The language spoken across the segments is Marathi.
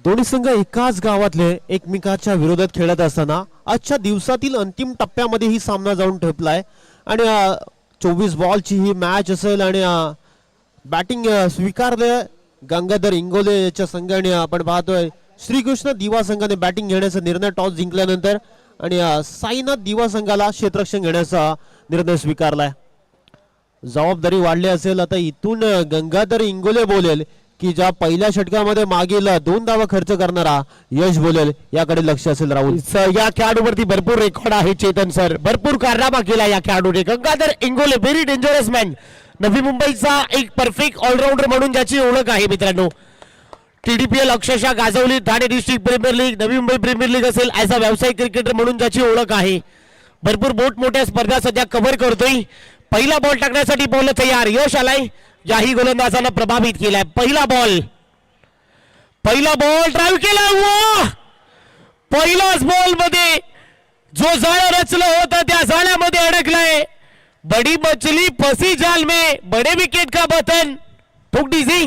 दोन्ही संघ एकाच गावातले एकमेकाच्या विरोधात खेळत असताना आजच्या दिवसातील अंतिम टप्प्यामध्ये ही सामना जाऊन ठेपलाय आणि 24 बॉलची ही मॅच असेल आणि बॅटिंग स्वीकारले गंगाधर इंगोले याच्या संघाने आपण पाहतोय श्रीकृष्ण दिवा संघाने बॅटिंग घेण्याचा निर्णय टॉस जिंकल्यानंतर आणि साईनाथ दिवा संघाला क्षेत्ररक्षण घेण्याचा निर्णय स्वीकारलाय। जबाबदारी वाढली असेल आता इथून गंगाधर इंगोले बोलेल की ज्या पहिल्या षटकामध्ये मागील 2 धावा खर्च करणारा यश बोलेल याकडे लक्ष असेल। राहुल या खेळाडूवरती भरपूर रेकॉर्ड आहे चेतन सर, भरपूर कारनामा केला या खेळाडूने। Gangadhar Ingole very dangerous man, नवी मुंबईचा एक परफेक्ट ऑलराऊंडर म्हणून ज्याची ओळख आहे मित्रांनो। TDPL अक्षरशः गाजवली, Thane district premier league, Navi Mumbai premier league असेल, ॲज अ व्यावसायिक क्रिकेटर म्हणून ज्याची ओळख आहे। भरपूर मोठमोठ्या स्पर्धा सध्या कव्हर करतोय। पहिला बॉल टाकण्यासाठी बॉल तयार, यश आलाय, याही गोलंदाजांना प्रभावित केलाय। पहिला बॉल ड्राइव्ह केला, वाह! पहिल्याच बॉल मध्ये जो जाळं रचलं होतं त्या जाळ्यामध्ये अडकलाय। बड़ी मछली फंसी जाल में, बड़े विकेट का बटन ठोक दीजिए।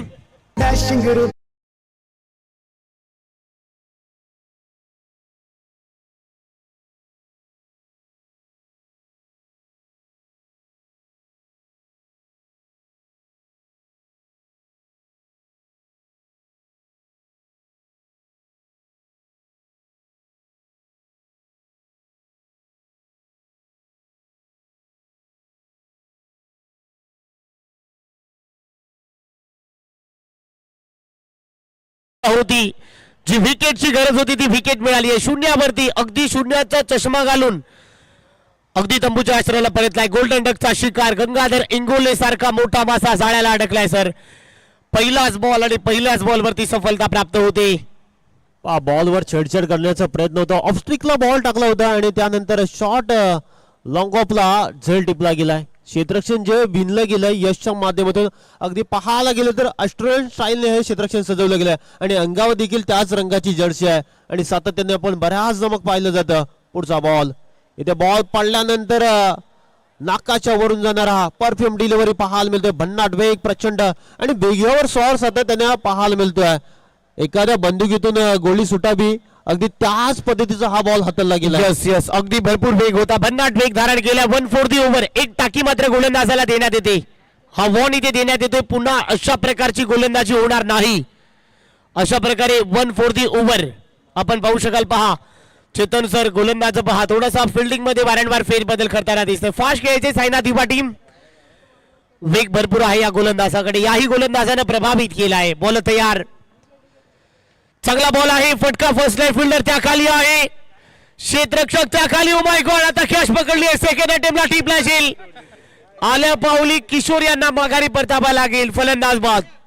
होती जी विकेटची गरज होती ती विकेट मिळाली आहे। शून्यावरती अगदी शून्याचा चष्मा घालून अगदी तंबूच्या आश्रयाला परतलाय। गोल्डन डकचा शिकार गंगाधर इंगोले सारखा मोठा मासा जाळ्याला अडकलाय सर। पहिलाच बॉल आणि पहिल्याच बॉलवरती सफलता प्राप्त होते। बॉलवर छेडछाड करण्याचा प्रयत्न होता, ऑफ स्ट्रिकला बॉल टाकला होता आणि त्यानंतर शॉट लॉंग ऑफला झेल टिपला गेलाय। क्षेत्ररक्षण जे विणलं गेलंय यशच्या माध्यमातून अगदी पाहायला गेलं तर ऑस्ट्रेलियन स्टाईलने हे क्षेत्ररक्षण सजवलं गेलंय आणि अंगावर देखील त्याच रंगाची जर्सी आहे आणि सातत्याने आपण बऱ्याच धमक पाहिलं जातं। पुढचा बॉल, इथे बॉल पडल्यानंतर नाकाच्या वरून जाणारा परफ्यूम डिलिव्हरी पाहायला मिळतोय। भन्नाट वेग, प्रचंड आणि वेगावर स्वार सातत्याने पाहायला मिळतोय। एखाद्या बंदुकीतून गोळी सुटावी अगदी त्याच पद्धतीचा हा बॉल हाताळला गेला। यस अगदी भरपूर वेग होता, भन्नाट वेग धारण केला। 1 फॉर दी ओव्हर, एक टाकी मात्र गोलंदाजाला देण्यात येते। हा वॉर्न इथे देण्यात येतोय, पुन्हा अशा प्रकारची गोलंदाजी होणार नाही। अशा प्रकारे 1 फॉर दी ओव्हर आपण पाहू शकाल। पहा चेतन सर, गोलंदाज पहा थोडासा फिल्डिंग मध्ये वारंवार फेरबदल करताना दिसतोय। फास्ट खेळायचे साईनाथ दिवा टीम, वेग भरपूर आहे या गोलंदाजाकडे, याही गोलंदाजाने प्रभावित केला आहे। बॉल तयार, चांगला बॉल आहे, फटका फर्स्ट लाईन फिल्डर त्या खाली आहे, क्षेत्ररक्षक त्या खाली। ओ माय गॉड, आता कॅच पकडली आहे, सेकंड अटेम्प्टला टिपला जाईल। आल्या पावली किशोर यांना माघारी परतावा लागेल, फलंदाज बाद।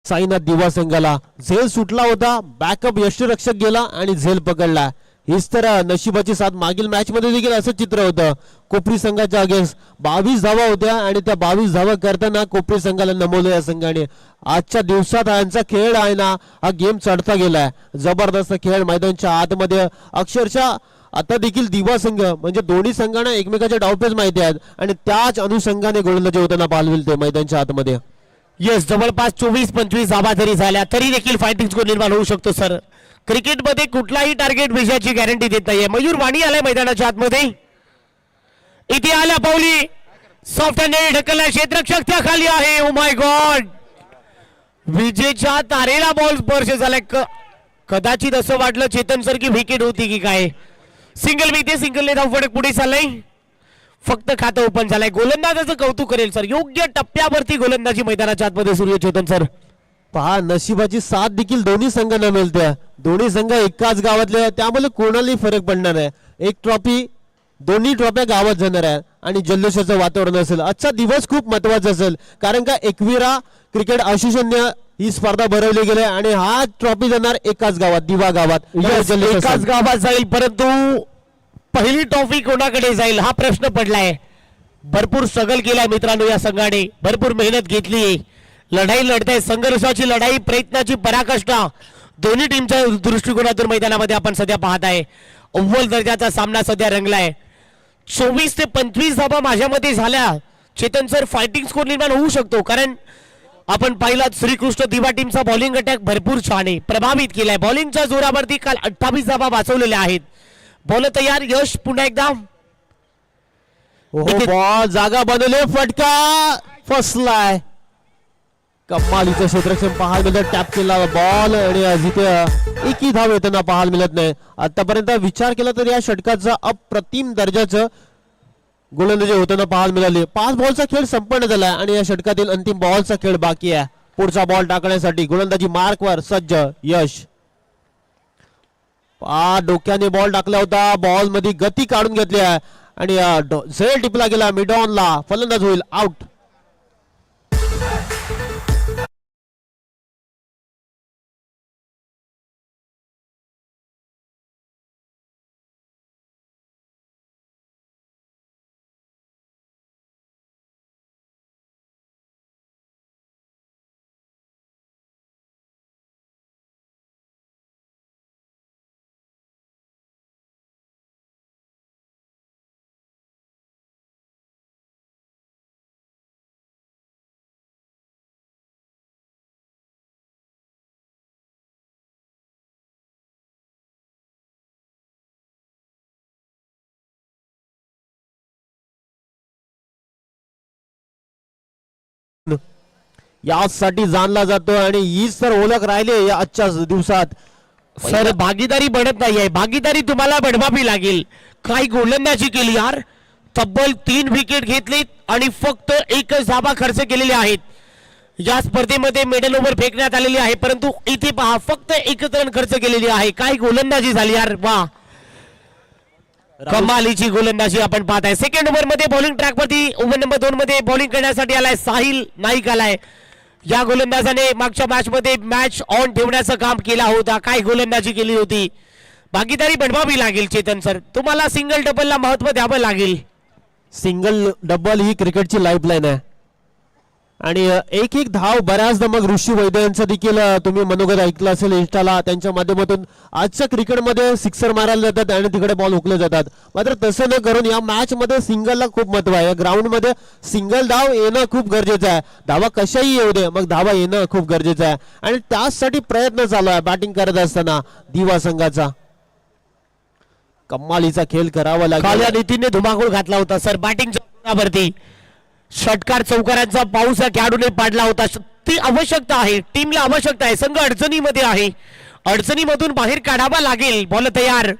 साईनाथ दिवा संघाला झेल सुटला होता, बॅकअप यष्टीरक्षक गेला आणि झेल पकडला। हीच तर नशिबाची साथ मागील मॅच मध्ये देखील असं चित्र होतं। कोपरी संघाच्या अगेन्स्ट 22 धावा होत्या आणि त्या 22 धावा करताना कोपरी संघाला नमवलं या संघाने। आजच्या दिवसात यांचा खेळ आहे ना, हा गेम चढता गेलाय, जबरदस्त खेळ मैदानाच्या आतमध्ये। अक्षरशः आता देखील दिवा संघ म्हणजे दोन्ही संघांना एकमेकाच्या डावपेच माहिती आहेत आणि त्याच अनुषंगाने गोलंदाजी होताना पाहायला मिळते मैदानाच्या आतमध्ये। यस जवळपास 24-25 धावा जरी झाल्या तरी देखील फायटिंग स्कोर निर्माण होऊ शकतो सर। क्रिकेटमध्ये कुठलाही टार्गेट विजयाची गॅरंटी देत नाहीये। मयूर वाणी आलाय मैदानाच्या आतमध्ये, इथे आल्या पावली सॉफ्ट हँडेड ढकलला, क्षेत्ररक्षक त्या खाली आहे। ओ माय गॉड, विजेच्या तारेला बॉल स्पर्श झालाय। कदाचित असं वाटलं चेतन सर की विकेट होती की काय। सिंगल मी ते सिंगलने धावफटक पुढे चाललंय, फक्त खातं ओपन झालंय। गोलंदाजाचं कौतुक करेल सर, योग्य टप्प्यावरती गोलंदाजी मैदानाच्या आतमध्ये सुरू आहे चेतन सर। पहा नशिबाची साथ देखील दोन्ही संघांना मिळते, दोन्ही संघ एकाच गावातले त्यामुळे कोणालाही फरक पडणार आहे। एक ट्रॉफी दोन्ही ट्रॉफ्या गावात जाणार आहे आणि जल्लोषाचं वातावरण असेल. आजचा दिवस खूप महत्वाचा असेल कारण का एकविरा क्रिकेट असोसिएशनने ही स्पर्धा भरवली गेली आणि हा ट्रॉफी जाणार एकाच गावात, दिवा गावात. जल्लोष एकाच असेल. गावात जाईल, परंतु पहिली ट्रॉफी कोणाकडे जाईल हा प्रश्न पडलाय. भरपूर स्ट्रगल केलाय मित्रांनो या संघाने, भरपूर मेहनत घेतली, लढाई लढताय, संघर्षाची लढाई, प्रयत्नाची पराकाष्ठा दोन्ही टीमच्या दृष्टिकोनातून मैदानामध्ये आपण सध्या पाहताय. अव्वल दर्जाचा सामना सध्या रंगलाय. 24 ते 25 धाबा माझ्यामध्ये झाल्या. चेतन सर, फायटिंग स्कोर निर्माण होऊ शकतो कारण आपण पाहिला श्रीकृष्ण दिवा टीमचा बॉलिंग अटॅक भरपूर छान आहे, प्रभावित केलाय. बॉलिंगच्या जोरावरती काल 28 धाबा वाचवलेल्या आहेत. बॉल तयार, यश पुन्हा एकदा बॉल जागा बनवले, फटका फसलाय. कमालीचं क्षेत्ररक्षण पाहायला मिळतं. टॅप केला बॉल आणि जिथे एकही धाव येताना पाहायला मिळत नाही. आतापर्यंत विचार केला तर या षटकाचा अप्रतिम दर्जाचं गोलंदाजी होताना पाहायला मिळाली. 5 बॉलचा खेळ संपन्न झालाय आणि या षटकातील अंतिम बॉलचा खेळ बाकी आहे. पुढचा बॉल टाकण्यासाठी गोलंदाजी मार्कवर सज्ज यश. डोक्याने बॉल टाकला होता, बॉल मध्ये गती काढून घेतली आहे आणि झेल टिपला गेला मिडॉनला. फलंदाज होईल आउट. यासाठी जाणला जातो आणि हीच तर ओळख राहिली या आजच्या दिवसात. सर भागीदारी बनत नाहीये, भागीदारी तुम्हाला बनवावी लागेल. काय गोलंदाजी केली यार, तब्बल 3 विकेट घेतलीत आणि फक्त एकच धाबा खर्च केलेले आहेत. या स्पर्धेमध्ये मेडल ओव्हर फेकण्यात आलेली आहे, परंतु इथे पहा फक्त एकच रन खर्च केलेली आहे. काय गोलंदाजी झाली यार, वा कमालीची गोलंदाजी आपण पाहत आहे. सेकंड ओव्हर मध्ये बॉलिंग ट्रॅक वरती ओव्हर नंबर 2 मध्ये बॉलिंग करण्यासाठी आलाय साहिल नाईक आलाय. या गोलंदाजाने मागच्या मॅच मध्ये मॅच ऑन ठेवण्याचं काम केला होता. काय गोलंदाजी केली होती. भागीदारी बनवावी लागेल चेतन सर, तुम्हाला सिंगल डबलला महत्व द्यावं लागेल. सिंगल डबल ही क्रिकेटची लाईफलाईन आहे आणि एक एक धाव बऱ्याचदा मग ऋषी वैद्य यांचं देखील तुम्ही मनोगत ऐकलं असेल इंस्टाला. त्यांच्या माध्यमातून आजच्या क्रिकेटमध्ये सिक्सर मारायला जातात आणि तिकडे बॉल हुकले जातात. मात्र तसं न करून या मॅच मध्ये सिंगलला खूप महत्व आहे. या ग्राउंड मध्ये सिंगल धाव येणं खूप गरजेचं आहे. धावा कशाही येऊ दे, मग धावा येणं खूप गरजेचं आहे आणि त्यासाठी प्रयत्न चालू आहे बॅटिंग करत असताना दिवा संघाचा. कमालीचा खेळ करावा लागेल. या रीतीने धुमाकूळ घातला होता सर बॅटिंगच्या वरती. षटकार चौकारांचा पाऊस या खेळाडूने पाडला होता. ती आवश्यकता आहे, टीमला आवश्यकता आहे. संघ अडचणीमध्ये आहे, अडचणीमधून बाहेर काढावा लागेल. बॉल तयार,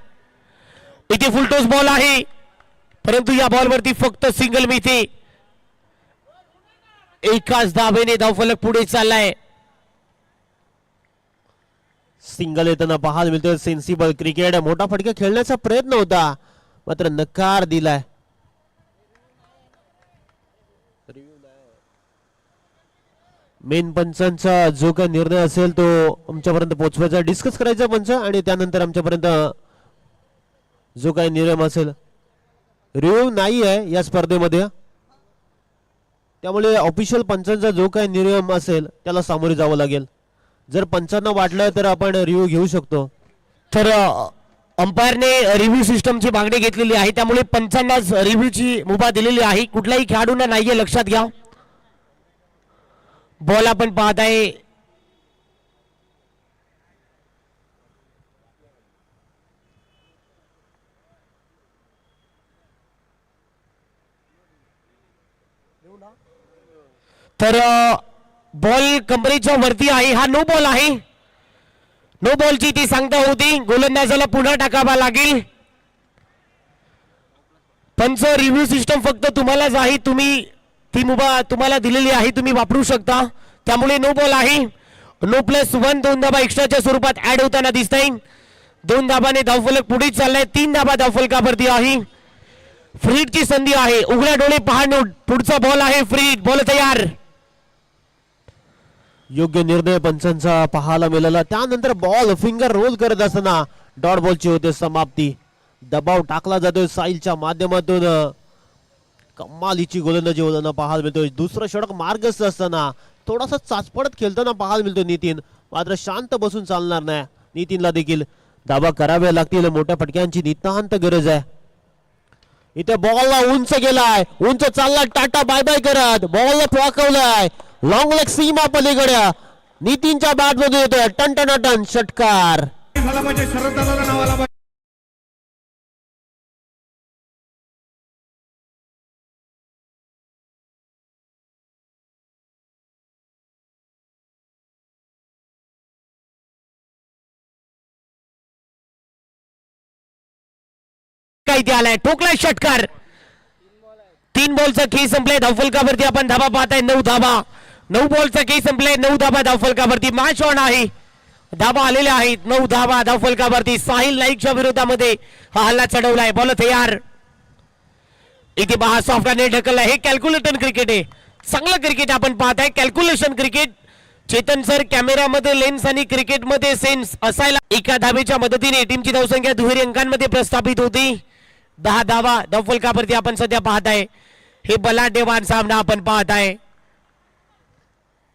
इथे फुलटॉस बॉल आहे, परंतु या बॉल वरती फक्त सिंगल मिळते. एकाच धावेने धावफलक पुढे चाललाय. सिंगल येताना पाहायला मिळतं. सेन्सिबल क्रिकेट, मोठा फटका खेळण्याचा प्रयत्न होता मात्र नकार दिलाय. मेन पंचांचा जो काही निर्णय असेल तो आमच्यापर्यंत पोहोचवायचा, डिस्कस करायचा पंच आणि त्यानंतर आमच्यापर्यंत जो काही नियम असेल. रिव्ह्यू नाही आहे या स्पर्धेमध्ये, त्यामुळे ऑफिशियल पंचांचा जो काही नियम असेल त्याला सामोरे जावं लागेल. जर पंचांना वाटलं तर आपण रिव्ह्यू घेऊ शकतो. तर अंपायरने रिव्ह्यू सिस्टमची मागणी घेतलेली आहे, त्यामुळे पंचांनाच रिव्ह्यूची मुभा दिलेली आहे. कुठल्याही खेळाडूंना नाहीये, लक्षात घ्या. बॉल आपण पाहत आहे. तर बॉल कंपनीच्या वरती आहे. हा नो बॉल आहे. नो बॉलची ती सांगता होती. गोलंदाजाला पुन्हा टाकावा लागेल. पंच रिव्ह्यू सिस्टम फक्त तुम्हालाच आहे, तुम्ही ती मुभा तुम्हाला दिलेली आहे, तुम्ही वापरू शकता. त्यामुळे नो बॉल आहे. नो +1 2 धाबा एक्स्ट्राच्या स्वरूपात ऍड होताना दिसत आहे. 2 धाबाने धावफलक पुढे चाललाय. 3 धाबा धावफलकावरती आहे. फ्रीडची संधी आहे, उघड्या डोळे पहा, पुढचा बॉल आहे फ्रीड, बॉल तयार. योग्य निर्णय पंचांचा पाहायला मिळाला. त्यानंतर बॉल फिंगर रोल करत असताना डॉट बॉलची होते समाप्ती. दबाव टाकला जातोय साहिलच्या माध्यमातून. कमालीची गोलंदाजी होताना पाहायला मिळतोय. दुसरं षटक मार्गस्थ असताना थोडासा चाचपडत खेळताना पाहायला मिळतो नितीन. मात्र शांत बसून चालणार नाही. नितीनला देखील धावा कराव्या लागतील. मोठ्या फटक्यांची नितांत गरज आहे. इथे बॉलला उंच गेलाय, उंच चालला टाटा बाय बाय करत. बॉलला पाकवलाय लॉंग लेग सीमा पलीकडे. नितीनच्या बॅट मध्ये येतोय टन षटकार. काय ते आलाय, ठोकलाय षटकार. 3 बॉलचा खेळ संपलाय. धावफलकावरती आपण धाबा पाहताय 9 धाबा. 9 बॉलचा खेळ संपलाय. 9 धाबा धावफलकावरती. मॅच ऑन आहे. धाबा आलेल्या आहेत. 9 धाबा धावफलकावरती. साहिल नाईकच्या विरोधामध्ये हा हल्ला चढवलाय. बॉल तयार. इथे पहा सॉफ्ट नेट ढकलला. हे कॅल्क्युलेटर क्रिकेट आहे. चांगलं क्रिकेट आपण पाहताय. Calculation cricket. चेतन सर, कॅमेरामध्ये लेन्स आणि क्रिकेटमध्ये सेन्स असायला. एका धावेच्या मदतीने टीमची धावसंख्या दुहेरी अंकांमध्ये प्रस्थापित होती. 10 धावा धावफलकावरती आपण सध्या पाहताय. हे बलाढ्यवान सामना आपण पाहताय.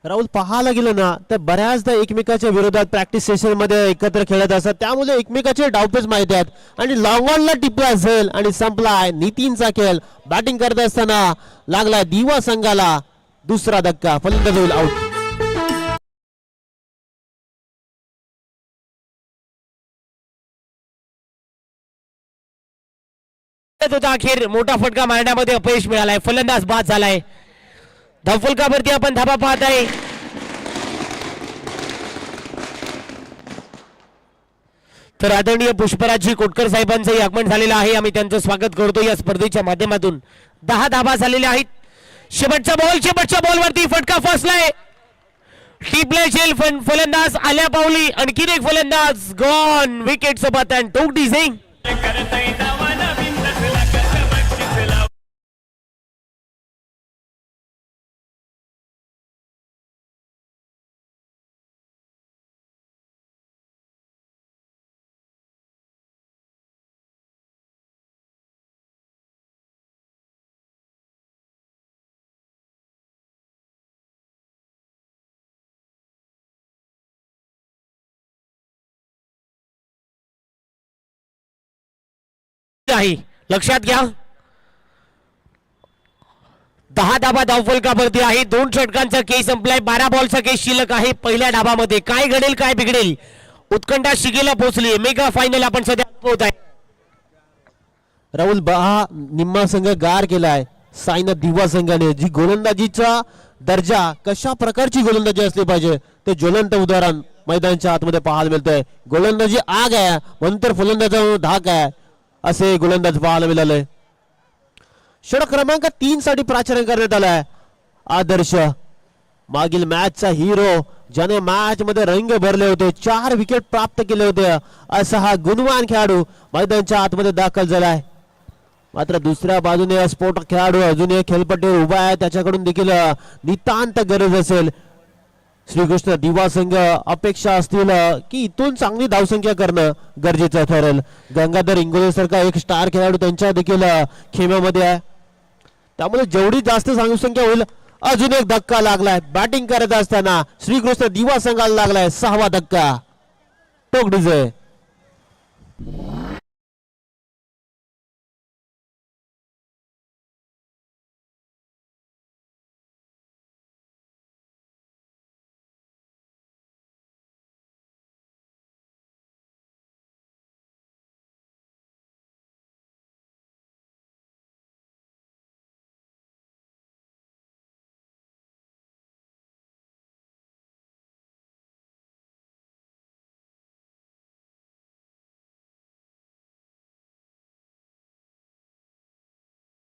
राहुल पाहायला गेलं ना तर बऱ्याचदा एकमेकाच्या विरोधात प्रॅक्टिस सेशन मध्ये एकत्र खेळत असतात. त्यामुळे एकमेकाचे डावपेच माहिती आहेत. आणि लॉंग ऑनला टिपला असेल आणि संपलाय नितीनचा खेळ. बॅटिंग करत असताना लागलाय दिवा संघाला दुसरा धक्का. फलंदाज होईल आउट. होता अखेर मोठा फटका मारण्यामध्ये अपयश मिळालाय. फलंदाज बाद झालाय. धावफलकावरती आपण धाबा पाहताय. तर आदरणीय पुष्पराजजी कोटकर साहेबांचंही आगमन झालेलं आहे. आम्ही त्यांचं स्वागत करतो या स्पर्धेच्या माध्यमातून. 10 धाबा झालेल्या आहेत. शेवटचा बॉल वरती फटका फसलाय. टिपले शेल फलंदाज आल्या पावली. आणखीन एक फलंदाज गॉन. विकेट पतन. टोक डिझिंग. आहे लक्षात घ्या. 10 धाबा धावफलकावरती आहे. 2 षटकांचा खेळ संपलाय. 12 बॉलचा खेळ शिल्लक आहे. पहिल्या डाबामध्ये काय घडेल काय बिघडेल उत्कंठा शिगेला पोहोचली. मेगा फायनल आपण सध्या पोहोचत आहे. राहुल हा निम्मा संघ गार केलाय साईना दिवा संघाने. जी गोलंदाजीचा दर्जा कशा प्रकारची गोलंदाजी असली पाहिजे ते ज्वलंत उदाहरण मैदानाच्या आतमध्ये पाहायला मिळतंय. गोलंदाजी आग आहे म्हणून तर फलंदाजा धाक आहे असे गोलंदाज पाहायला मिळाले. षटक क्रमांक 3 साठी प्राचारण करण्यात आलाय. आदर्श मागील मॅचचा हिरो ज्याने मॅच मध्ये रंग भरले होते. 4 विकेट प्राप्त केले होते असा हा गुणवान खेळाडू मैदानाच्या आतमध्ये दाखल झालाय. मात्र दुसऱ्या बाजूने स्फोटक खेळाडू अजून एक खेळपट्टीवर उभा आहे. त्याच्याकडून देखील नितांत गरज असेल. श्रीकृष्ण दिवा संघ अपेक्षा असतील की इथून चांगली धावसंख्या करणं गरजेचं ठरेल. गंगाधर इंगोले सारखा एक स्टार खेळाडू त्यांच्या देखील खेम्यामध्ये आहे. त्यामुळे जेवढी जास्त धावसंख्या होईल. अजून एक धक्का लागलाय. बॅटिंग करत असताना श्रीकृष्ण दिवा संघाला लागलाय 6वा धक्का. टोक डिझे.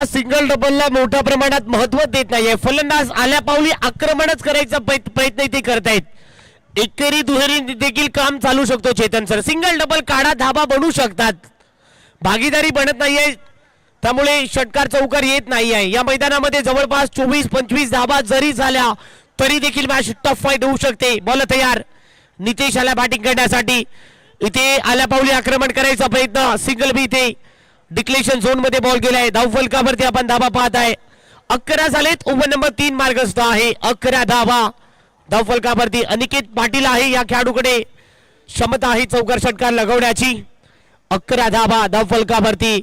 सिंगल डबलला मोठ्या प्रमाणात महत्व देत नाहीये. फलंदाज आल्या पावली आक्रमणच करायचा प्रयत्न इथे करतायत. एकेरी दुहेरी देखील काम चालू शकतो. चेतन सर सिंगल डबल काढा धाबा बनू शकतात. भागीदारी बनत नाहीये. त्यामुळे षटकार चौकार येत नाही आहे. या मैदानामध्ये जवळपास 24-25 धावा जरी झाल्या तरी देखील मॅच टफ फाईट होऊ शकते. बॉल तयार, नितेश आला बॅटिंग करण्यासाठी. इथे आल्या पावली आक्रमण करायचा प्रयत्न, सिंगल बी इथे डिक्लेशन झोन मध्ये बॉल गेलाय. धावफलकावरती आपण धावा पाहत आहे. 11 झालेत. ओव्हर नंबर 3 मार्गस्थ आहे. 11 धावा धावफलकावरती. अनिकेत पाटील आहे, या खेळाडूकडे क्षमता आहे चौकार षटकार लगवण्याची. 11 धावा धावफलकावरती.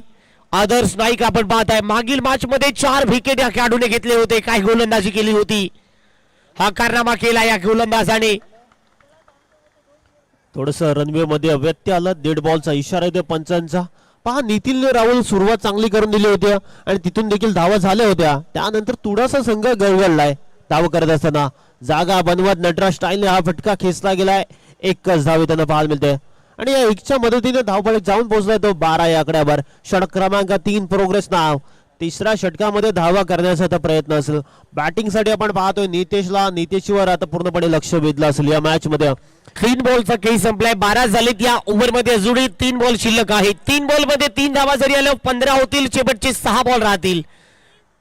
आदर्श नाईक आपण पाहत आहे. मागील मॅच मध्ये 4 विकेट या खेळाडूने घेतले होते. काय गोलंदाजी केली होती, हा कारनामा केला या गोलंदाजाने. थोडस रनवे मध्ये व्यत्यय आला. डेड बॉलचा इशारा येतो पंचांचा. पहा, नितीन राहुल सुरुवात चांगली करून दिली होती आणि तिथून देखील धावा झाल्या होत्या. त्यानंतर थोडासा संघ गळगळलाय धाव करत असताना. जागा बनवत नटराज स्टाईलने हा फटका खेचला गेलाय. एकच धाव त्यांना पाहायला मिळते आणि या एकच्या मदतीने धावफलक जाऊन पोहोचलाय तो 12 या आकड्यावर. षटक क्रमांक 3 प्रोग्रेस नाव. तिसऱ्या षटकामध्ये धावा करण्याचा आता प्रयत्न असेल. बॅटिंग साठी आपण पाहतोय नितेशवर आता पूर्णपणे लक्ष वेधलं असेल या मॅच मध्ये. 3 बॉलचा काही संपलाय. 12 झालेत या ओव्हर मध्ये. अजूनही 3 बॉल शिल्लक आहेत. 3 बॉल मध्ये 3 धावा जरी आल्या 15 होतील. शेवटचे 6 बॉल राहतील.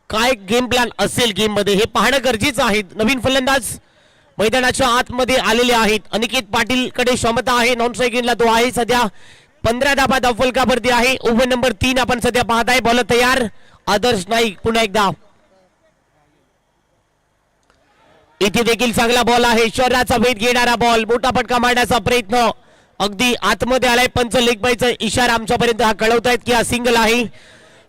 काय गेम प्लॅन असेल गेम मध्ये हे पाहणं गरजेचं आहे. नवीन फलंदाज मैदानाच्या आतमध्ये आलेले आहेत. अनिकेत पाटील कडे क्षमता आहे. नॉन स्ट्रायकिंगला तो आहे सध्या. 15 धावा धावफलकावरती आहे. ओव्हर नंबर 3 आपण सध्या पाहत आहे. बॉल तयार. आदर्श नाईक पुन्हा एकदा. इथे देखील चांगला बॉल आहे. शरीराचा वेध घेणारा बॉल. मोठा फटका मारण्याचा प्रयत्न अगदी आतमध्ये आलाय. पंच लेग बायचा इशारा आमच्यापर्यंत हा कळवतायत की हा सिंगल आहे.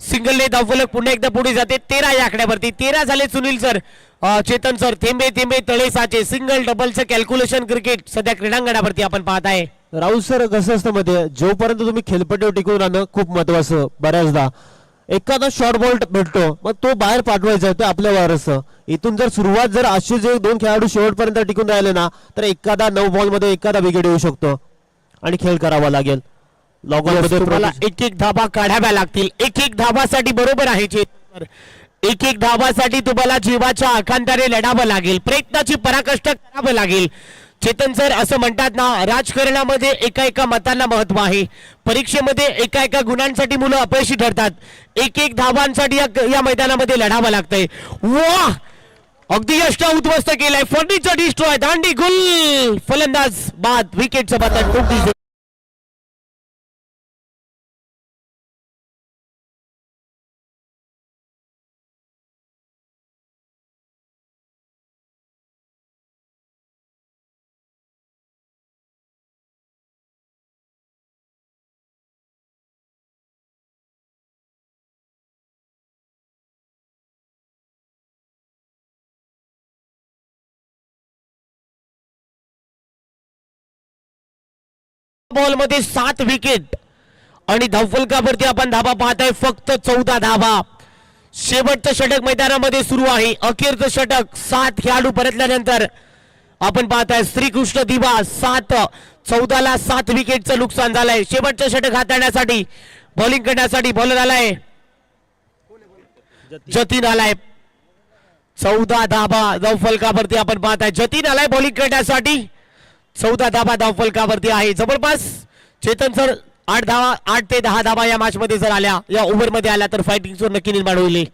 सिंगलने धावफलक पुन्हा एकदा पुढे जाते. 13 या आकड्यावरती. 13 झाले सुनील सर, चेतन सर. थेंबे थेंबे तळे साचे. सिंगल डबलचं कॅल्क्युलेशन क्रिकेट सध्या क्रीडांगणावरती आपण पाहत आहे. राहुल सर, कसं असतं मध्ये जोपर्यंत तुम्ही खेळपट्टीवर टिकून राहणं खूप महत्वाचं. बऱ्याचदा एखादा शॉर्ट बॉल भेटतो मग तो बाहेर पाठवायचा ते आपल्यावर असं. इथून जर सुरुवात जर अशी जे 2 खेळाडू शेवटपर्यंत टिकून राहिले ना तर एखादा 9 बॉल मध्ये एखादा विकेट येऊ शकतो आणि खेळ करावा लागेल. लॉग ऑन मध्ये तुम्हाला एक धावा काढाव्या लागतील. एक धावासाठी बरोबर आहे चेतन. एक धावासाठी तुम्हाला जीवाच्या आकांताने लढावं लागेल. प्रयत्नाची पराकाष्ठा करावं लागेल. चेतन सर असं म्हणतात ना, राजकारणामध्ये एका मतांना महत्व आहे. परीक्षेमध्ये एका गुणांसाठी मुलं अपयशी ठरतात. एक धावांसाठी या मैदानामध्ये लढावं लागतंय. वाह, अगदी यष्टा उद्ध्वस्त केलाय. Furniture destroy. दांडी गुल. फलंदाज बाद. विकेटचं पतन. टोपी बॉल मध्ये 7 विकेट आणि धावफलकावरती आपण धावा पाहताय फक्त 14 धावा. शेवटचं षटक मैदानामध्ये सुरू आहे. अखेरचं षटक. 7 खेळाडू परतल्यानंतर आपण पाहताय श्रीकृष्ण दिवा 14ला 7 विकेटचं नुकसान झालंय. शेवटचं षटक हाताळण्यासाठी बॉलिंग करण्यासाठी बॉलर आलाय. जतीन आलाय. 14 धावा धावफलकावरती आपण पाहताय. जतीन आलाय बॉलिंग करण्यासाठी. 14 धावा धावफलकावरती आहे. जबरदस्त चेतन सर. 8 ते 10 धावा या मॅच मध्ये जर आल्या, या ओव्हर मध्ये आल्या तर फायटिंग जोर नक्की निर्माण होईल.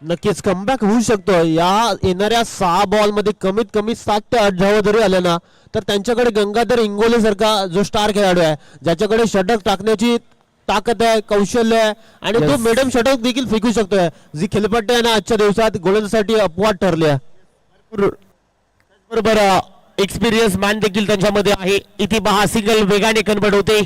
नक्कीच कमबॅक होऊ शकतो. या येणाऱ्या 6 बॉल मध्ये कमीत कमी 7 ते 8 धावा जरी आल्या ना तर त्यांच्याकडे गंगाधर इंगोले सारखा जो स्टार खेळाडू आहे, ज्याच्याकडे षटक टाकण्याची ताकद आहे, कौशल्य आहे आणि तो मिडम षटक देखील फेकू शकतोय. जी खेळपट्टी आहे ना आजच्या दिवसात गोलंदाजासाठी अपवाद ठरली आहे. बरोबर. एक्सपिरियन्स मॅन देखील त्यांच्यामध्ये आहे. इथे पहा सिंगल वेगाने कन्वर्ट होते.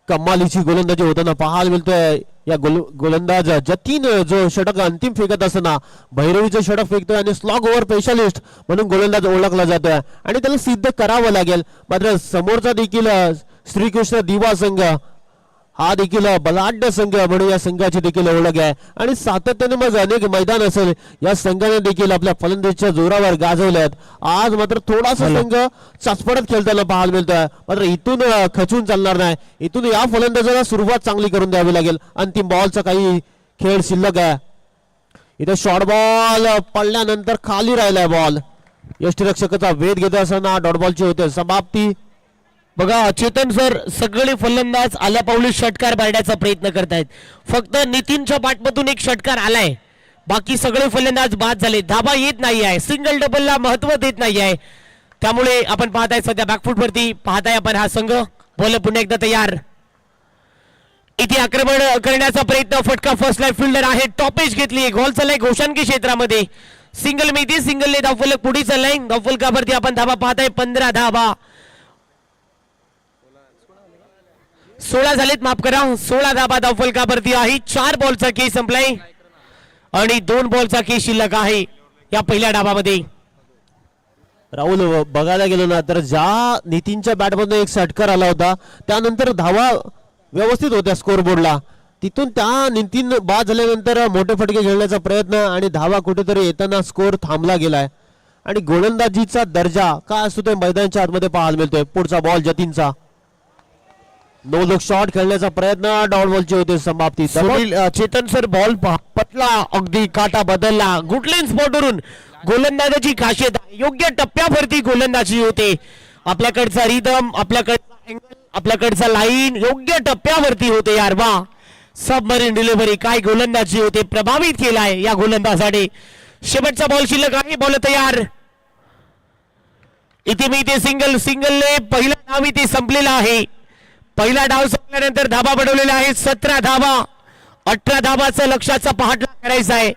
कमालीची गोलंदाजी होताना पाहायला मिळतोय. या गोलंदाज जतीन जो षटक अंतिम फेकत असताना भैरवीचं षटक फेकतोय आणि स्लॉग ओव्हर स्पेशलिस्ट म्हणून गोलंदाज ओळखला जातोय आणि त्याला सिद्ध करावं लागेल. मात्र समोरचा देखील श्रीकृष्ण दिवा संघ हा देखील बलाढ्य संघ म्हणून या संघाची देखील ओळख आहे आणि सातत्याने मग अनेक मैदान असेल या संघाने देखील आपल्या फलंदाजीच्या जोरावर गाजवल्यात. आज मात्र थोडासा संघ चाचपडत खेळताना पाहायला मिळतोय. मात्र इथून खचून चालणार नाही. इथून या फलंदाजाला सुरुवात चांगली करून द्यावी लागेल. अंतिम बॉलचा काही खेळ शिल्लक आहे. इथे शॉर्ट बॉल पडल्यानंतर खाली राहिलाय बॉल. यष्टीरक्षकाचा वेध घेत असताना डॉट बॉलची होते समाप्ती. बघा चेतन सर सगळे फलंदाज आल्या पावली षटकार मारण्याचा प्रयत्न करतायत. फक्त नितीनच्या पाठमधून एक षटकार आलाय, बाकी सगळे फलंदाज बाद झाले. धाबा येत नाही आहे, सिंगल डबलला महत्व देत नाही आहे. त्यामुळे आपण पाहताय सध्या बॅकफूट वरती पाहताय आपण हा संघ. बॉल पुन्हा एकदा तयार. इथे आक्रमण करण्याचा प्रयत्न, फटका फर्स्ट लाईन फिल्डर आहे, टॉपेज घेतली, गोल चाललाय घोषांकी क्षेत्रामध्ये. सिंगल मिळते, सिंगलने धावफलक पुढे चाललाय. धावफलकावरती आपण धाबा पाहताय 15 धाबा. 16 झालेत, माफ करा, 16 धाबा धावफलकावरती आहे. 4 बॉलचा खेळ संपलाय आणि 2 बॉलचा खेळ शिल्लक आहे या पहिल्या डावामध्ये. राहुल बघायला गेलो ना तर ज्या नितीनच्या बॅटमधून एक षटकार आला होता, त्यानंतर धावा व्यवस्थित होत्या स्कोर बोर्डला. तिथून त्या नितीन बाद झाल्यानंतर मोठे फटके खेळण्याचा प्रयत्न आणि धावा कुठेतरी येताना स्कोर थांबला गेलाय. आणि गोलंदाजीचा दर्जा काय असतो ते मैदानाच्या आतमध्ये पाहायला मिळतोय. पुढचा बॉल जतीनचा, नो लुक शॉट खेळण्याचा प्रयत्न, डॉट बॉलची होते समाप्ती. चेतन सर बॉल पतला, अगदी काटा बदलला. गुडलेन स्पॉटवरून गोलंदाजाची खासियत योग्य टप्प्यावरती गोलंदाजी होते. आपल्याकडचा रिदम, आपल्याकडचा अँगल, आपल्याकडचा लाईन योग्य टप्प्यावरती होते. यार वा, सबमरीन डिलिव्हरी, काय गोलंदाजी होते, प्रभावित केलाय या गोलंदाजाने. शेवटचा बॉल शिल्लक आहे, बॉल तयार. इथे मी ते सिंगलने पहिला डाव इथे संपलेला आहे. पहिला डाव संपल्यानंतर धाबा बनवलेला आहे 17 धाबा. 18 धाबाचं लक्ष्याचा पहाटला करायचा आहे.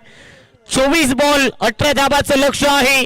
24 बॉल 18 धाबाचं लक्ष आहे.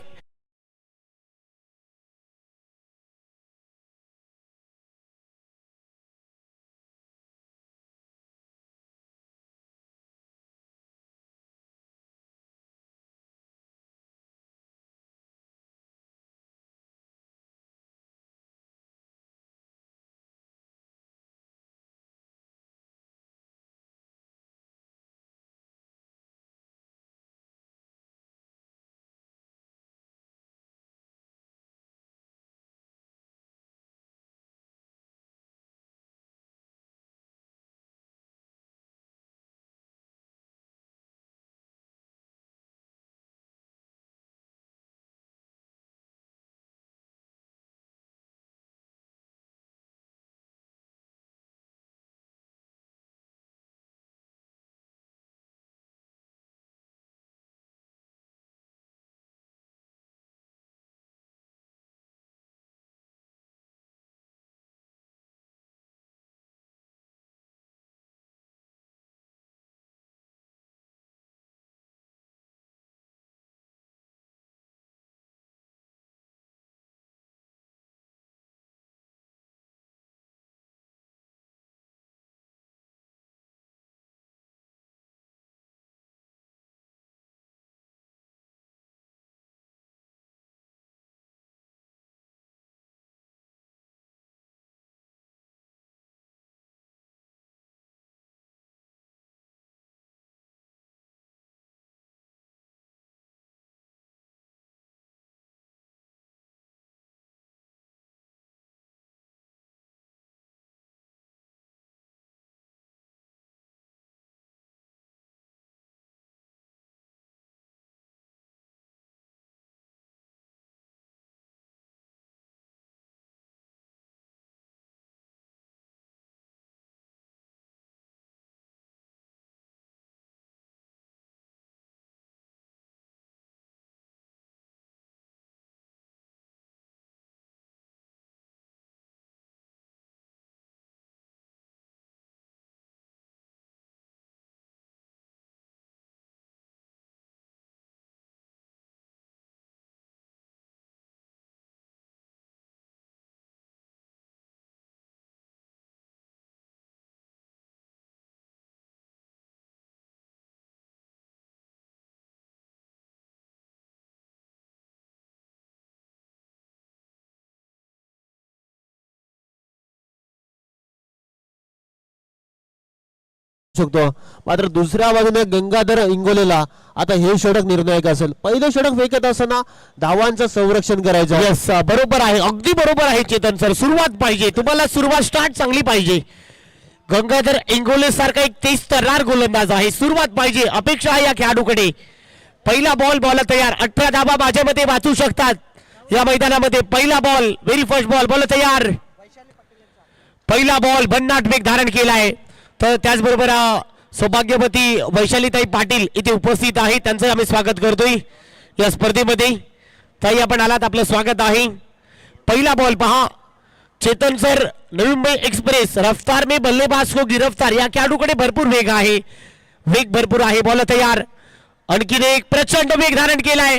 शकतो. मात्र दुसऱ्या बाजूने गंगाधर इंगोलेला आता हे षटक निर्णायक असेल. पहिलं षटक फेकत असताना धावांचं संरक्षण करायचं. यस, बरोबर आहे, अगदी बरोबर आहे चेतन सर. सुरुवात पाहिजे तुम्हाला, सुरुवात स्टार्ट चांगली पाहिजे. गंगाधर इंगोले सारखा एक तेज तर्रार गोलंदाज आहे, सुरुवात पाहिजे, अपेक्षा आहे या खेळाडूकडे. पहिला बॉल तयार. 18 धाबा माझ्या मते वाचू शकतात या मैदानामध्ये. पहिला बॉल, व्हेरी फर्स्ट बॉल तयार. पहिला बॉल भन्नाट वेग धारण केलाय. तर त्याचबरोबर सौभाग्यवती वैशालीताई पाटील इथे उपस्थित आहे, त्यांचं आम्ही स्वागत करतोय या स्पर्धेमध्ये. ताई आपण आलात, आपलं स्वागत आहे. पहिला बॉल पहा, चेतन सर, नवी मुंबई एक्सप्रेस रफ्तार में बल्लेबाज को गिरफ्तार. या खेळाडूकडे भरपूर वेग आहे, वेग भरपूर आहे. बॉल तयार, आणखीन एक प्रचंड वेग धारण केलाय.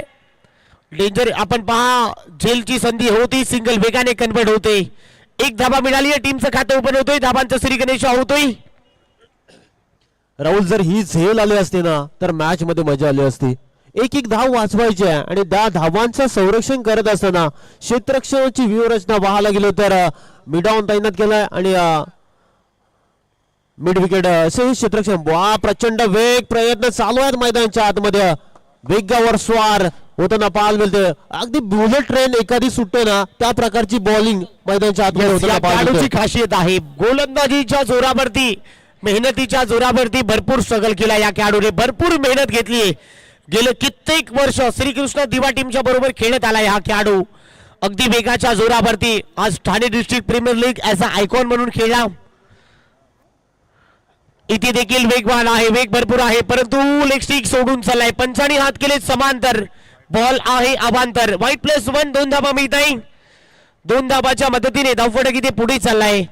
डेंजर आपण पहा, झेलची संधी होती, सिंगल वेगाने कन्वर्ट होते. एक धाबा मिळाली आहे, टीमचं खातं ओपन होतोय, धाबांचं श्री गणेश होतोय. राहुल, जर ही झेल आली असते ना तर मॅच मध्ये मजा आली असती. एक एक धाव वाचवायची आहे आणि त्या धावांचं संरक्षण करत असताना क्षेत्ररक्षणाची व्यूहरचना पाहायला गेलो तर मिडाऊन तैनात केलाय आणि मिड विकेट असे क्षेत्ररक्षण. वा, प्रचंड वेग, प्रयत्न चालू आहेत मैदानाच्या आतमध्ये. वेगावर स्वार होताना पाहायला मिळते. अगदी बुलेट ट्रेन एखादी सुटते ना त्या प्रकारची बॉलिंग मैदानाच्या आतमध्ये होताना पाहायला खेळाडूची मिळते. खासियत आहे, गोलंदाजीच्या जोरावरती, मेहनतीच्या जोरावरती भरपूर स्ट्रगल केला या खेळाडूने, भरपूर मेहनत घेतली. गेले कित्येक वर्ष श्रीकृष्ण दिवा टीमच्या बरोबर खेळत आलाय हा खेळाडू. अगदी वेगाच्या जोरावरती आज Thane district premier league as a icon म्हणून खेळला. इथे देखील वेगवान आहे, वेग भरपूर आहे, परंतु लेग स्टिक सोडून चाललाय. पंचाने हात केले समांतर, बॉल आहे अवांतर. वाईट +1, 2 धाबा मिळत आहे. 2 धाबाच्या मदतीने धावफलक इथे पुढे चाललाय.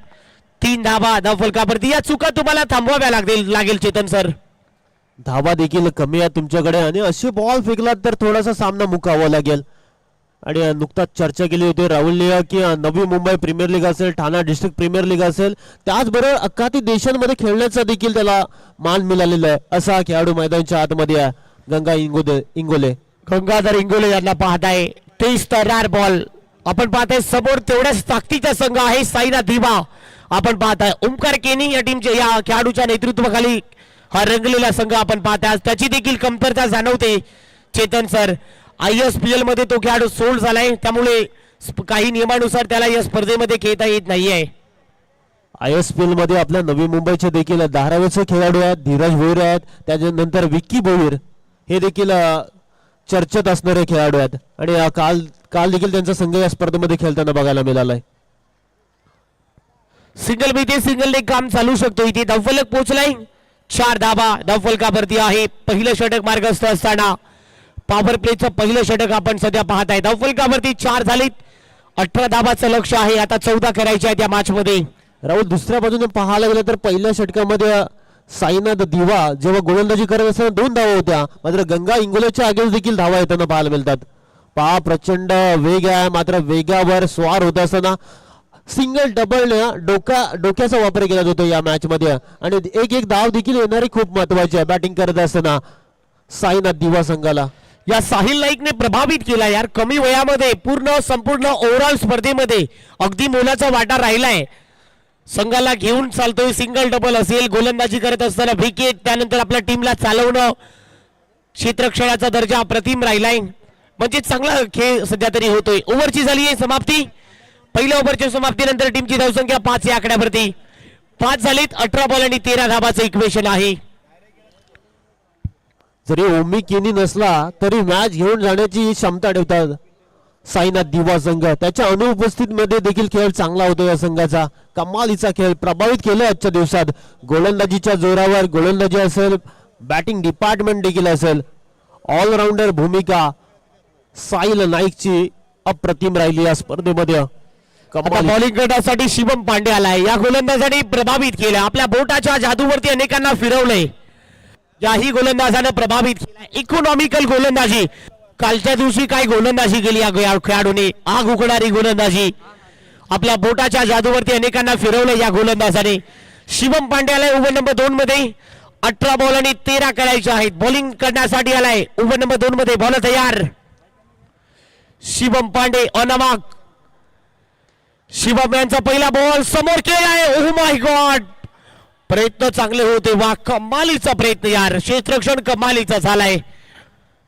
3 धाबा धावफलकावरती. या चुका तुम्हाला थांबवाव्या लागेल चेतन सर. धावा देखील कमी आहेत तुमच्याकडे आणि असे बॉल फेकलात तर थोडासा सामना मुकावा लागेल. आणि नुकताच चर्चा केली होती राहुलने की नवी मुंबई प्रीमियर लीग असेल, ठाणा डिस्ट्रिक्ट प्रीमियर लीग असेल, त्याचबरोबर अख्खाती देशांमध्ये खेळण्याचा देखील त्याला मान मिळालेला आहे. असा खेळाडू मैदानाच्या आतमध्ये आहे, गंगा इंगोले. गंगाधर इंगोले यांना पाहताय. 23 तरार बॉल आपण पाहताय. समोर तेवढ्याच ताकदीचा संघ आहे साईनाथ दिवा. आपण पाहताय ओमकार केनी या टीमच्या, या खेळाडूच्या नेतृत्वाखाली हा रंगलेला संघ आपण पाहताय. त्याची देखील कमतरता जाणवते चेतन सर. ISPL मध्ये तो खेळाडू सोल्ड झालाय, त्यामुळे काही नियमानुसार त्याला या स्पर्धेमध्ये खेळता येत नाहीये. ISPL मध्ये आपल्या नवी मुंबईचे देखील धारावीचे खेळाडू आहेत, धीरज भोईर आहेत, त्याच्यानंतर विक्की भोईर हे देखील चर्चेत असणारे खेळाडू आहेत. आणि काल देखील त्यांचा संघ या स्पर्धेमध्ये खेळताना बघायला मिळालाय. सिंगल इथे सिंगल लेग काम चालू शकतो. इथे धावफलक पोहोचलाय. 4 धाबा धावफलकावरती आहे. पहिलं षटक मार्गस्थ असताना पॉवर प्लेचं पहिलं षटक आपण सध्या पाहताय. धावफलकावरती 4 झालीत. 18 धाबाचं लक्ष आहे. आता 14 करायचे आहेत या मॅच मध्ये. राहुल, दुसऱ्या बाजूने पाहायला गेलं तर पहिल्या षटकामध्ये साईनाथ दिवा जेव्हा गोलंदाजी करत असताना 2 धावा होत्या, मात्र गंगा इंगोलेच्या अगेन्स्ट देखील धावा येताना पाहायला मिळतात. पहा, प्रचंड वेग आहे, मात्र वेगावर स्वार होत असताना सिंगल डबल डोक्याचा वापर केला जातो या मॅच मध्ये. आणि एक धाव देखील येणारी खूप महत्वाची आहे बॅटिंग करत असताना साईनाथ दिवा संघाला. या साहिल नाईकने प्रभावित केला यार. कमी वयामध्ये संपूर्ण ओव्हरऑल स्पर्धेमध्ये अगदी मोलाचा वाटा राहिलाय. संघाला घेऊन चालतोय. सिंगल डबल असेल, गोलंदाजी करत असताना विकेट, त्यानंतर आपल्या टीमला चालवणं, क्षेत्ररक्षणाचा दर्जा अप्रतिम राहिलाय. म्हणजे चांगला खेळ सध्या तरी होतोय. ओव्हरची झाली आहे समाप्ती. पहिल्या ओव्हरच्या समाप्तीनंतर टीमची धावसंख्या 5 या आकड्यावरती. 5 झालीत. 18 बॉल आणि 13 धाबाचं इक्वेशन आहे. जरी ओमी केनी नसला तरी मॅच घेऊन जाण्याची क्षमता ठेवतात साईनाथ दिवा संघ. त्याच्या अनुपस्थित मध्ये देखील खेळ चांगला होतो या संघाचा. कमालीचा खेळ प्रभावित केला आजच्या दिवसात. गोलंदाजीच्या जोरावर गोलंदाजी असेल, बॅटिंग डिपार्टमेंट देखील असेल, ऑलराऊंडर भूमिका साहिल नाईकची अप्रतिम राहिली या स्पर्धेमध्ये. बॉलिंग करण्यासाठी शिवम पांडे आलाय. या गोलंदाजाने प्रभावित केलं. आपल्या बोटाच्या जादूवरती अनेकांना फिरवलंय. याही गोलंदाजानं प्रभावित केला. इकॉनॉमिकल गोलंदाजी. कालच्या दिवशी काय गोलंदाजी केली या खेळाडूने, आग उघडणारी गोलंदाजी. आपल्या बोटाच्या जादूवरती अनेकांना फिरवलं या गोलंदाजाने. शिवम पांडे आलाय ओव्हर नंबर 2 मध्ये. 18 बॉल आणि 13 करायचे आहेत. बॉलिंग करण्यासाठी आलाय ओव्हर नंबर 2 मध्ये. बॉल तयार. शिवम पांडे अनामाक. शिवम यांचा पहिला बॉल समोर केलाय. ओह माय गॉड, प्रयत्न चांगले होते. वा, कमालीचा प्रयत्न यार. क्षेत्ररक्षण कमालीचा झालाय.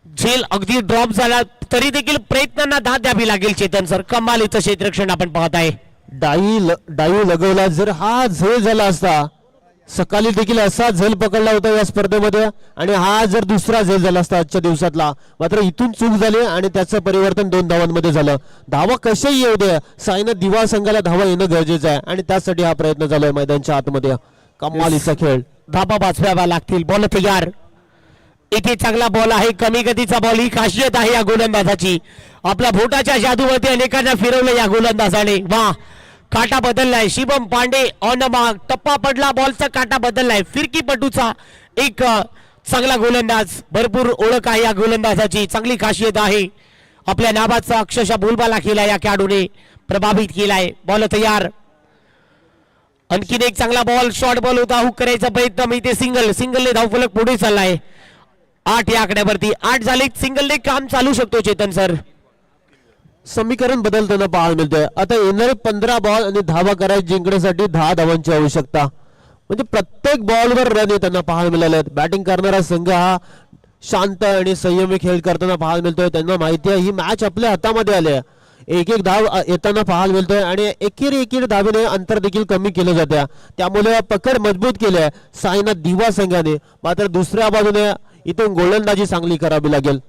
झेल अगदी ड्रॉप झाला तरी देखील प्रयत्नांना दाद द्यावी लागेल चेतन सर. कमालीचं क्षेत्ररक्षण आपण पाहताय. डायू लगवला. जर हा झेल झाला असता सकाळी देखील असा झेल पकडला होता या स्पर्धेमध्ये आणि हा जर दुसरा झेल झाला असता आजच्या दिवसातला, मात्र इथून चूक झाली आणि त्याचं परिवर्तन 2 धावांमध्ये झालं. धावा कशाही येऊ दे, साईनं दिवा संघाला धावा येणं गरजेचं आहे आणि त्यासाठी हा प्रयत्न चालू आहे मैदानच्या आतमध्ये. कमालीचा खेळ. धाबा वाचवाव्या लागतील. बॉल तयार. इथे चांगला बॉल आहे, कमी गतीचा बॉल. ही खासियत आहे या गोलंदाजाची. आपल्या बोटाच्या जादूवरती अनेकांना फिरवलं या गोलंदाजाने. वा, काटा बदललाय. Shivam Pandey on mark. टप्पा पडला, बॉलचा काटा बदललाय. फिरकीपटूचा एक चांगला गोलंदाज. भरपूर ओळख आहे या गोलंदाजाची. चांगली खासियत आहे. आपल्या नावाचा अक्षरशः बोलबाला केला या खेळाडूने, प्रभावित केलाय. बॉल तयार. आणखीन एक चांगला बॉल, शॉर्ट बॉल होता. हुक करायचा प्रयत्न. मी ते सिंगलने धावफलक पुढे चाललाय. 8 या आकड्यावरती 8 झाले. सिंगलने काम चालू शकतो चेतन सर. समीकरण बदलताना पाहायला मिळतंय. आता येणारे 15 बॉल आणि धावा करायची जिंकण्यासाठी 10 धावांची आवश्यकता. म्हणजे प्रत्येक बॉलवर रन येताना पाहायला मिळाले. बॅटिंग करणारा संघ हा शांत आणि संयमी खेळ करताना पाहायला मिळतोय. त्यांना माहिती आहे ही मॅच आपल्या हातामध्ये आली आहे. एक धाव येताना पाहायला मिळतोय आणि एकेरी धावेने अंतर देखील कमी केलं जाते. त्यामुळे पकड मजबूत केली आहे साईनाथ दिवा संघाने. मात्र दुसऱ्या बाजूने इथून गोलंदाजी चांगली करावी लागेल.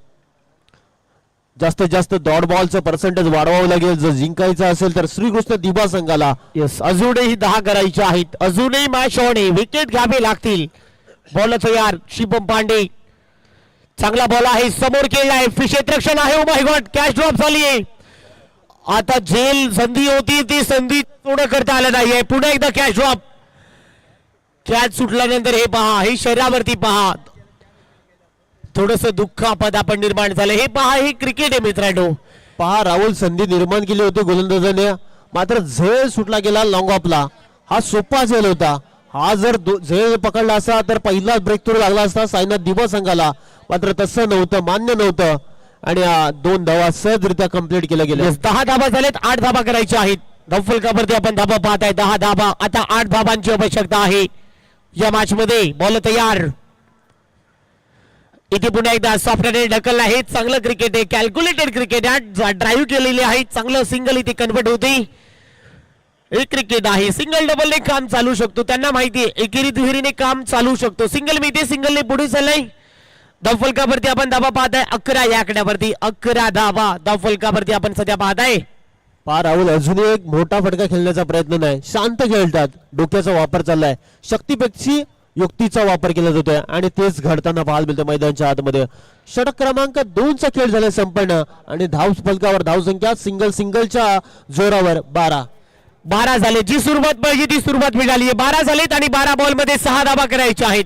जास्तीत जास्त डॉट बॉलचं पर्सेंटेज वाढवावं लागेल जर जिंकायचं असेल तर श्रीकृष्ण दिवा संघाला. येस, अजूनही 10 करायचे आहेत. अजूनही मॅच ऑन आहे. विकेट घ्यावे लागतील. बॉल तयार. शिवम पांडे चांगला बॉल आहे. समोर खेळलाय. क्षेत्ररक्षण आहे. Oh my God, catch drop झाली आहे. आता झेल संधी होती ती संधी पूर्ण करता आलं नाहीये. पुन्हा एकदा कॅच ड्रॉप. कॅच सुटल्यानंतर हे पहा, हे शरीरावरती पहा, थोडस दुःखापद आपण निर्माण झालं. हे पहा, हे क्रिकेट आहे मित्रांनो. पहा, राहुल संधी निर्माण केली होती गोलंदाजाने, मात्र झेल सुटला गेला लॉंग ऑफला. हा सोपा झेल होता. हा जर झेल पकडला असता तर पहिला ब्रेक थ्रू लागला असता साईनाथ दिवा संघाला. मात्र तसं नव्हतं, मान्य नव्हतं आणि 2 धावा सहजरित्या कंप्लीट केल्या गेल्या. 10 धाबा झालेत. 8 धाबा करायच्या आहेत. धावफलकावरती आपण धाबा पाहताय. 10 धाबा. आता 8 धाबांची आवश्यकता आहे या मॅच मध्ये. बॉल तयार. इथे पुन्हा एकदा सॉफ्टवेअर ढकलला आहे. चांगलं क्रिकेट आहे, कॅल्क्युलेटेड क्रिकेट आहे. ड्राईव्ह केलेली आहे. चांगलं सिंगल इथे कन्वर्ट होते. एक क्रिकेट आहे. सिंगल डबलने काम चालू शकतो. त्यांना माहिती आहे एकेरी दुहेरीने काम चालू शकतो. सिंगल मिळते, सिंगलने पुढे चाललाय. धावफलकावरती आपण धाबा पाहताय. 11 या आकड्यावरती 11 धाबा धावफलकावरती आपण सध्या पाहताय. पहा राहुल, अजूनही एक मोठा फटका खेळण्याचा प्रयत्न नाही. शांत खेळतात. डोक्याचा वापर चाललाय. शक्तीपेक्षा युक्तीचा वापर केला जातोय आणि तेच घडताना पाहायला मिळतं मैदानाच्या आतमध्ये. षटक क्रमांक 2चा खेळ झाला संपन्न आणि धाव फलकावर धावसंख्या सिंगलच्या जोरावर 12 झाले. जी सुरुवात पाहिजे ती सुरुवात मिळाली आहे. 12 झालेत आणि 12 बॉल मध्ये 6 धाबा करायच्या आहेत.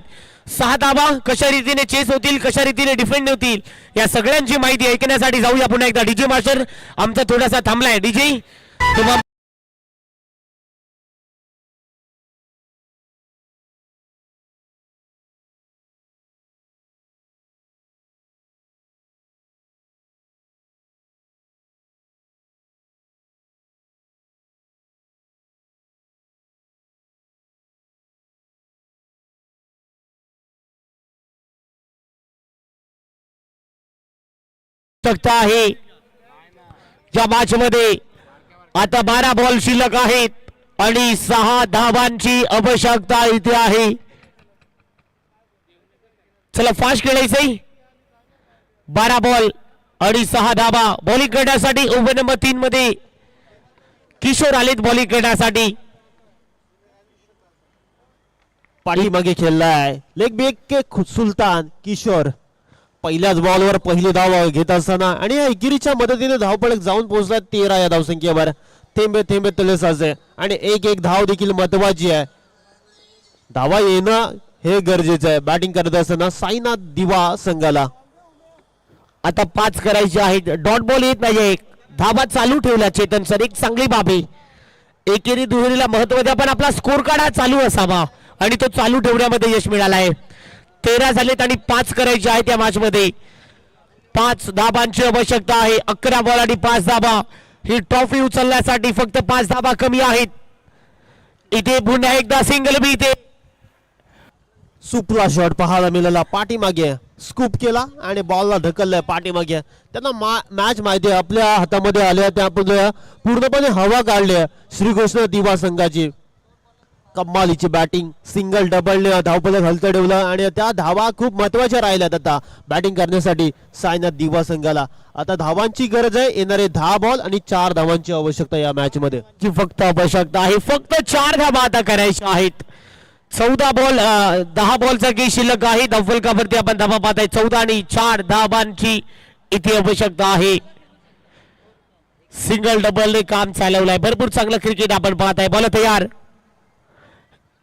6 धाबा कशा रीतीने चेस होतील, कशा रीतीने डिफेंड होतील या सगळ्यांची माहिती ऐकण्यासाठी जाऊया पुन्हा एकदा. डीजे मास्टर आमचा थोडासा थांबलाय. डीजे तुम्हाला शकता आहे या मॅच मध्ये. आता 12 बॉल शिल्लक आहेत आणि 6 धावांची आवश्यकता इथे आहे. चला फास्ट खेळायचंय. 12 बॉल आणि 6 धावा. बॉलिंग करण्यासाठी ओव्हर नंबर 3 मध्ये किशोर आलेत बॉलिंग करण्यासाठी. पाठीमागे खेळलाय लेग ब्रेक सुलतान किशोर. पहिल्याच बॉलवर पहिली धाव घेत असताना आणि या एकेरीच्या मदतीने धावपळक जाऊन पोहोचला 13 या धावसंख्येवर. थेंबे थेंबे तळे साचे आणि एक धाव देखील महत्वाची आहे. धावा येणं हे गरजेचं आहे बॅटिंग करत असताना साईनाथ दिवा संघाला. आता 5 करायचे आहेत. डॉट बॉल येत नाहीये. धावा चालू ठेवल्या चेतन सर, एक चांगली बाब आहे. एकेरी दुहेरीला महत्व द्या पण आपला स्कोर कार्ड हा चालू असावा आणि तो चालू ठेवण्यामध्ये यश मिळालंय. 13 झालेत आणि 5 करायचे आहेत या मॅच मध्ये. 5 धाबांची आवश्यकता आहे. 11 बॉल आणि 5 धाबा. ही ट्रॉफी उचलण्यासाठी फक्त 5 धाबा कमी आहेत. इथे पुन्हा एकदा सिंगल बी. इथे सुपला शॉट पाहायला मिळाला. पाठीमागे स्कूप केला आणि बॉलला ढकललाय पाठीमागे. त्यांना मॅच माहिती आपल्या हातामध्ये आल्या, त्या पूर्णपणे हवा काढली श्रीकृष्ण दिवा संघाची. कमालीची बॅटिंग, सिंगल डबलने धावफलक हलतं ठेवलं आणि त्या धावा खूप महत्वाच्या राहिल्यात आता बॅटिंग करण्यासाठी साईनाथ दिवा संघाला. आता धावांची गरज आहे. येणारे 10 बॉल आणि 4 धावांची आवश्यकता या मॅच मध्ये. ची फक्त आवश्यकता आहे. फक्त 4 धावा आता करायच्या आहेत. 14 बॉल 10 बॉलचा काही शिल्लक आहे. धावफलकावरती आपण धावा पाहताय 14 आणि 4 धावांची इथे आवश्यकता आहे. सिंगल डबलने काम चालवलंय. भरपूर चांगलं क्रिकेट आपण पाहताय. बॉल तयार.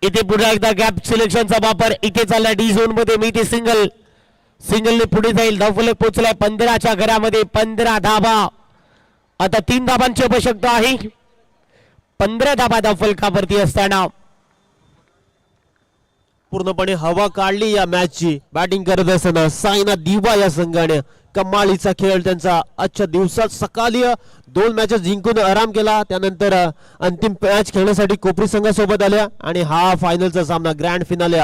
इथे पुन्हा एकदा गॅप सिलेक्शनचा वापर इथे चालला डी झोन मध्ये. मी इथे सिंगलने पुढे जाईल. धावफलक पोहोचलाय 15च्या घरामध्ये. 15 धावा. आता 3 धावांची आवश्यकता आहे. 15 धावा धावफलकावरती असताना पूर्णपणे हवा काढली या मॅचची. बॅटिंग करत असताना साईनाथ दिवा या संघाने कमालीचा खेळ त्यांचा आजच्या दिवसात सकाळी 2 मॅचेस जिंकून आराम केला. त्यानंतर अंतिम मॅच खेळण्यासाठी कोपरी संघासोबत आल्या आणि हा फायनलचा सामना ग्रँड फिनाले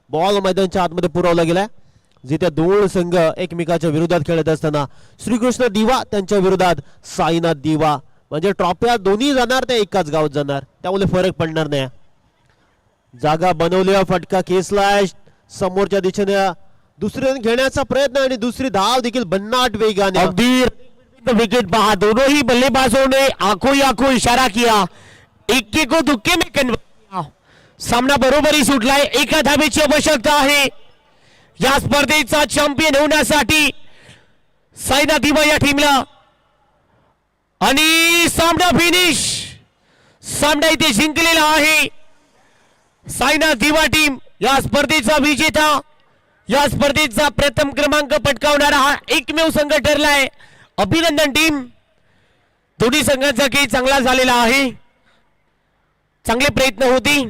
बॉल मैदानाच्या आतमध्ये पुरवला गेलाय, जिथे 2 संघ एकमेकाच्या विरोधात खेळत असताना श्रीकृष्ण दिवा त्यांच्या विरोधात साईनाथ दिवा. म्हणजे ट्रॉफ्या दोन्ही जाणार, त्या एकाच गावात जाणार, त्यामुळे फरक पडणार नाही. जागा बनवली. फटका खेचलाय समोरच्या दिशेने. दुसरी रन घेण्याचा प्रयत्न आणि दुसरी धाव देखील भन्नाट वेगाने. अगदी विकेट पहा. दोनों ही बल्लेबाजों ने आंखों ही आंखों इशारा किया. इक्के को दुक्के में कन्वर्ट किया. सामना बरोबरी सुटलाय. एका धावेची आवश्यकता आहे या स्पर्धेचा चॅम्पियन होण्यासाठी साईनाथ दिवा या टीमला. आणि सामना फिनिश. सामना इथे जिंकलेला आहे. साईनाथ दिवा टीम या स्पर्धेचा विजेता, या स्पर्धेचा प्रथम क्रमांक पटकावणारा हा एकमेव संघ ठरलाय. अभिनंदन टीम. दोन्ही संघांचा खेळ चांगला झालेला आहे. चांगले प्रयत्न होते.